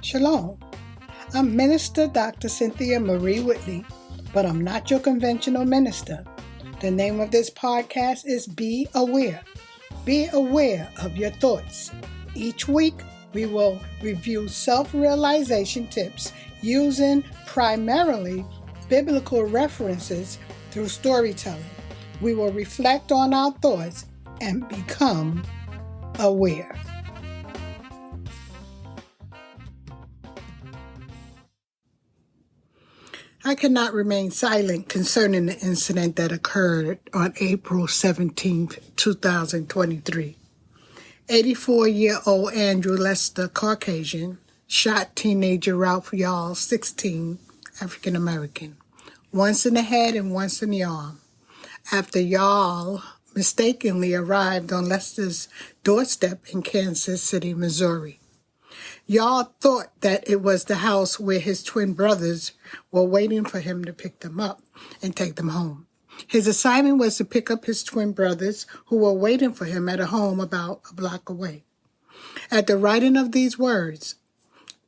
Shalom. I'm Minister Dr. Cynthia Marie Whitley, but I'm not your conventional minister. The name of this podcast is Be Aware. Be aware of your thoughts. Each week, we will review self-realization tips using primarily biblical references through storytelling. We will reflect on our thoughts and become aware. I cannot remain silent concerning the incident that occurred on April 17, 2023. 84-year-old Andrew Lester, Caucasian, shot teenager Ralph Yarl, 16, African American, once in the head and once in the arm, after Yarl mistakenly arrived on Lester's doorstep in Kansas City, Missouri. Yarl thought that it was the house where his twin brothers were waiting for him to pick them up and take them home. His assignment was to pick up his twin brothers who were waiting for him at a home about a block away. At the writing of these words,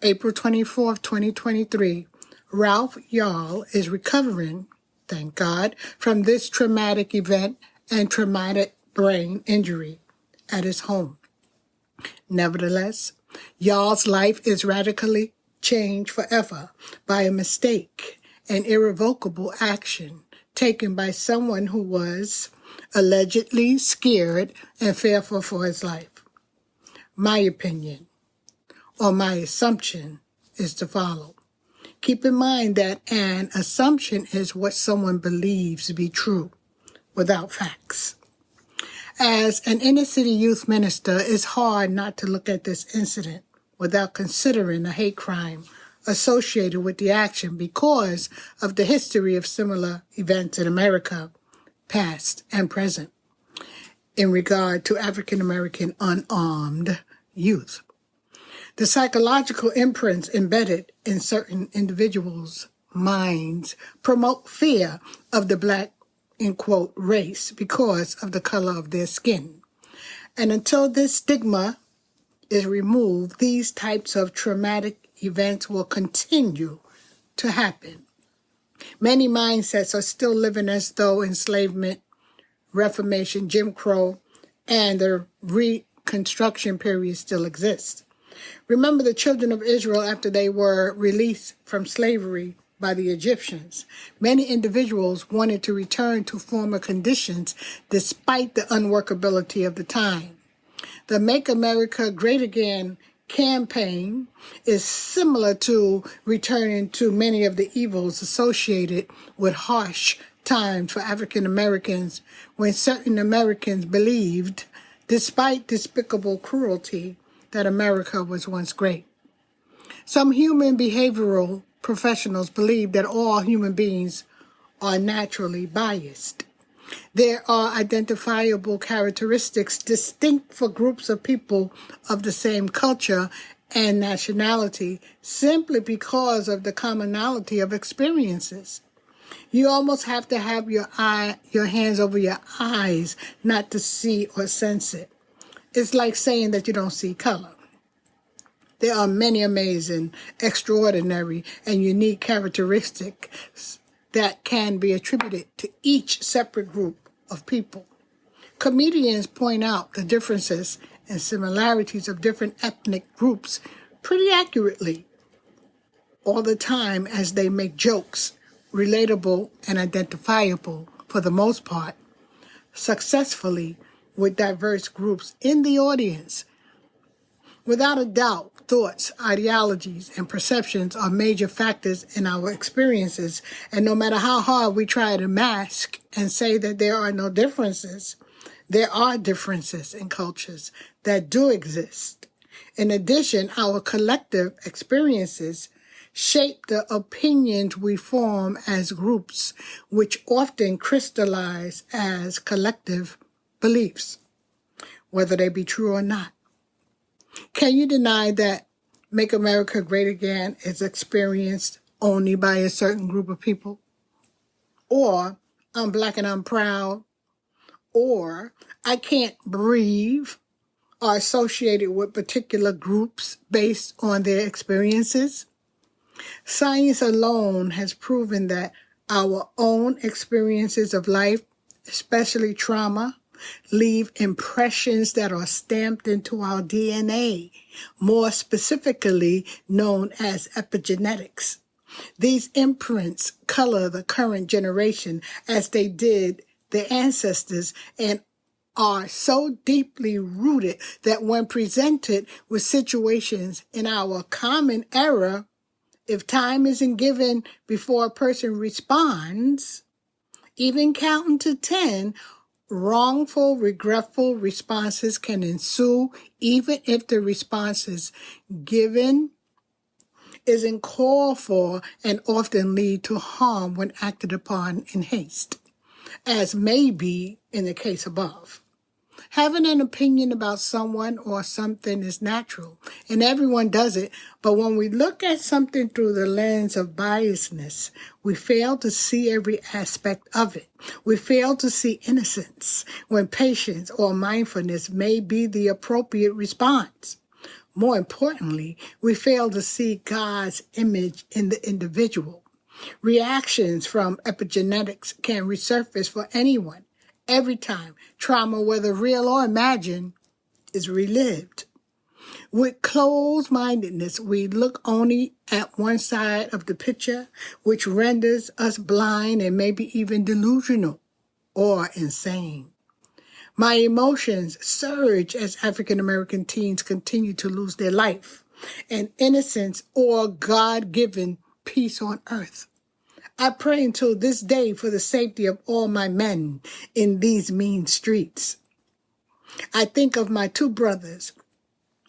April 24, 2023, Ralph Yarl is recovering, thank God, from this traumatic event and traumatic brain injury at his home. Nevertheless, Yarl's life is radically changed forever by a mistake and irrevocable action taken by someone who was allegedly scared and fearful for his life. My opinion, or my assumption, is to follow. Keep in mind that an assumption is what someone believes to be true without facts. As an inner-city youth minister, it's hard not to look at this incident without considering a hate crime associated with the action because of the history of similar events in America, past and present, in regard to African-American unarmed youth. The psychological imprints embedded in certain individuals' minds promote fear of the black, in quote, race because of the color of their skin. And until this stigma is removed, these types of traumatic events will continue to happen. Many mindsets are still living as though enslavement, Reformation, Jim Crow, and the Reconstruction period still exist. Remember the children of Israel after they were released from slavery by the Egyptians. Many individuals wanted to return to former conditions despite the unworkability of the time. The Make America Great Again campaign is similar to returning to many of the evils associated with harsh times for African Americans when certain Americans believed, despite despicable cruelty, that America was once great. Some human behavioral professionals believe that all human beings are naturally biased. There are identifiable characteristics distinct for groups of people of the same culture and nationality simply because of the commonality of experiences. You almost have to have your hands over your eyes not to see or sense it. It's like saying that you don't see color. There are many amazing, extraordinary, and unique characteristics that can be attributed to each separate group of people. Comedians point out the differences and similarities of different ethnic groups pretty accurately all the time as they make jokes, relatable and identifiable for the most part, successfully with diverse groups in the audience. Without a doubt, thoughts, ideologies, and perceptions are major factors in our experiences, and no matter how hard we try to mask and say that there are no differences, there are differences in cultures that do exist. In addition, our collective experiences shape the opinions we form as groups, which often crystallize as collective beliefs, whether they be true or not. Can you deny that Make America Great Again is experienced only by a certain group of people? Or I'm black and I'm proud? Or I can't breathe? are associated with particular groups based on their experiences. Science alone has proven that our own experiences of life, especially trauma, leave impressions that are stamped into our DNA, more specifically known as epigenetics. These imprints color the current generation as they did their ancestors and are so deeply rooted that when presented with situations in our common era, if time isn't given before a person responds, even counting to 10, wrongful, regretful responses can ensue, even if the responses given isn't called for, and often lead to harm when acted upon in haste, as may be in the case above. Having an opinion about someone or something is natural, and everyone does it, but when we look at something through the lens of biasness, we fail to see every aspect of it. We fail to see innocence when patience or mindfulness may be the appropriate response. More importantly, we fail to see God's image in the individual. Reactions from epigenetics can resurface for anyone, every time trauma, whether real or imagined, is relived. With closed-mindedness, we look only at one side of the picture, which renders us blind and maybe even delusional or insane. My emotions surge as African American teens continue to lose their life and innocence or God-given peace on earth. I pray until this day for the safety of all my men in these mean streets. I think of my 2 brothers,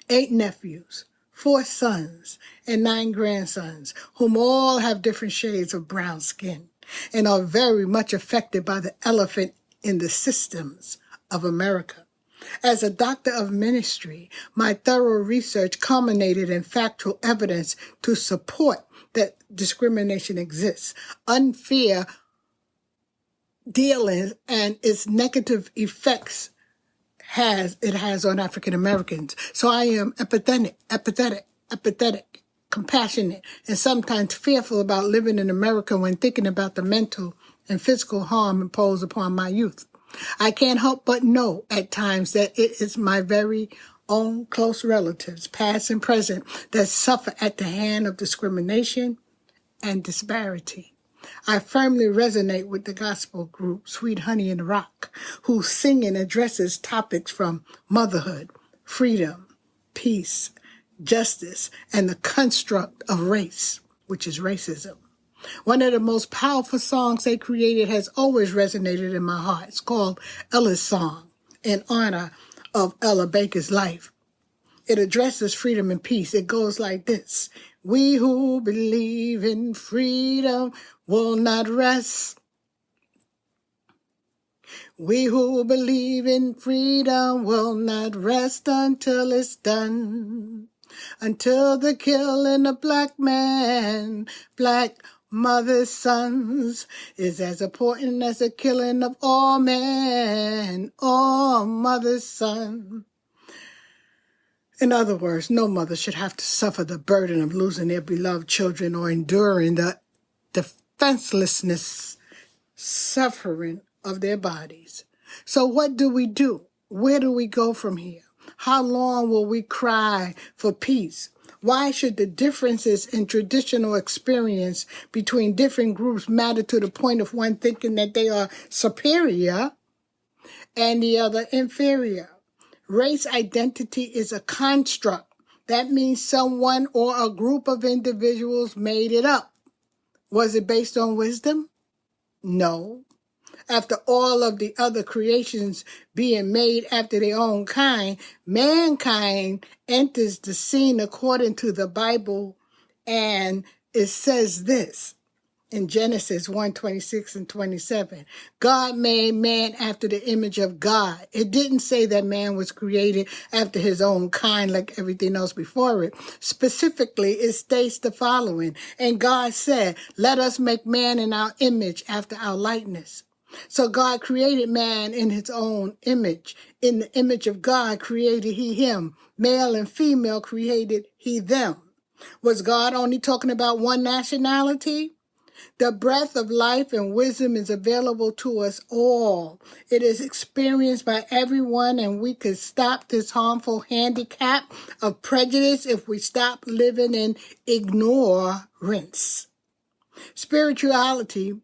8 nephews, 4 sons, and 9 grandsons, whom all have different shades of brown skin and are very much affected by the elephant in the systems of America. As a doctor of ministry, my thorough research culminated in factual evidence to support that discrimination exists, unfair dealing, and its negative effects it has on African Americans. So I am empathetic, compassionate, and sometimes fearful about living in America when thinking about the mental and physical harm imposed upon my youth. I can't help but know at times that it is my very own close relatives, past and present, that suffer at the hand of discrimination and disparity. I firmly resonate with the gospel group Sweet Honey in the Rock, whose singing addresses topics from motherhood, freedom, peace, justice, and the construct of race, which is racism. One of the most powerful songs they created has always resonated in my heart. It's called Ella's Song, in honor of Ella Baker's life. It addresses freedom and peace. It goes like this. We who believe in freedom will not rest. We who believe in freedom will not rest until it's done. Until the killing of black men, black mothers' sons, is as important as the killing of all men, all mothers' sons. In other words, no mother should have to suffer the burden of losing their beloved children or enduring the defenselessness, suffering of their bodies. So what do we do? Where do we go from here? How long will we cry for peace? Why should the differences in traditional experience between different groups matter to the point of one thinking that they are superior and the other inferior? Race identity is a construct. That means someone or a group of individuals made it up. Was it based on wisdom? No. After all of the other creations being made after their own kind, mankind enters the scene according to the Bible, and it says this in Genesis 1:26 and 27. God made man after the image of God. It didn't say that man was created after his own kind like everything else before it. Specifically, it states the following, and God said, let us make man in our image after our likeness. So God created man in his own image. In the image of God created he him. Male and female created he them. Was God only talking about one nationality? The breath of life and wisdom is available to us all. It is experienced by everyone, and we could stop this harmful handicap of prejudice if we stop living in ignorance. Spirituality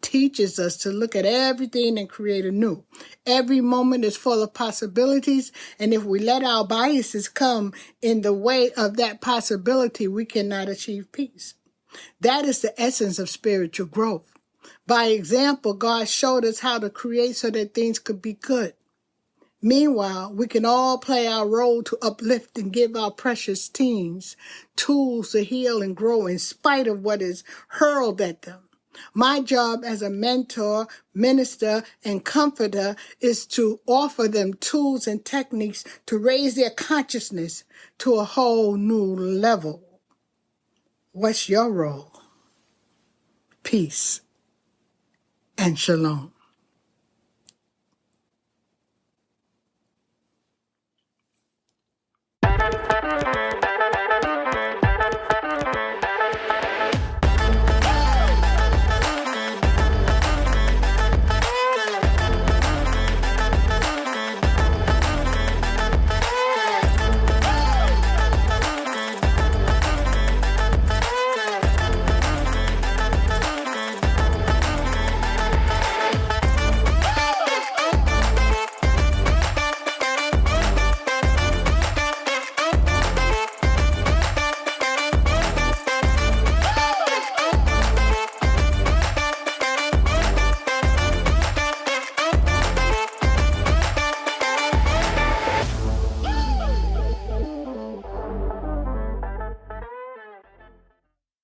teaches us to look at everything and create anew. Every moment is full of possibilities, and if we let our biases come in the way of that possibility, we cannot achieve peace. That is the essence of spiritual growth. By example, God showed us how to create so that things could be good. Meanwhile, we can all play our role to uplift and give our precious teens tools to heal and grow in spite of what is hurled at them. My job as a mentor, minister, and comforter is to offer them tools and techniques to raise their consciousness to a whole new level. What's your role? Peace and shalom.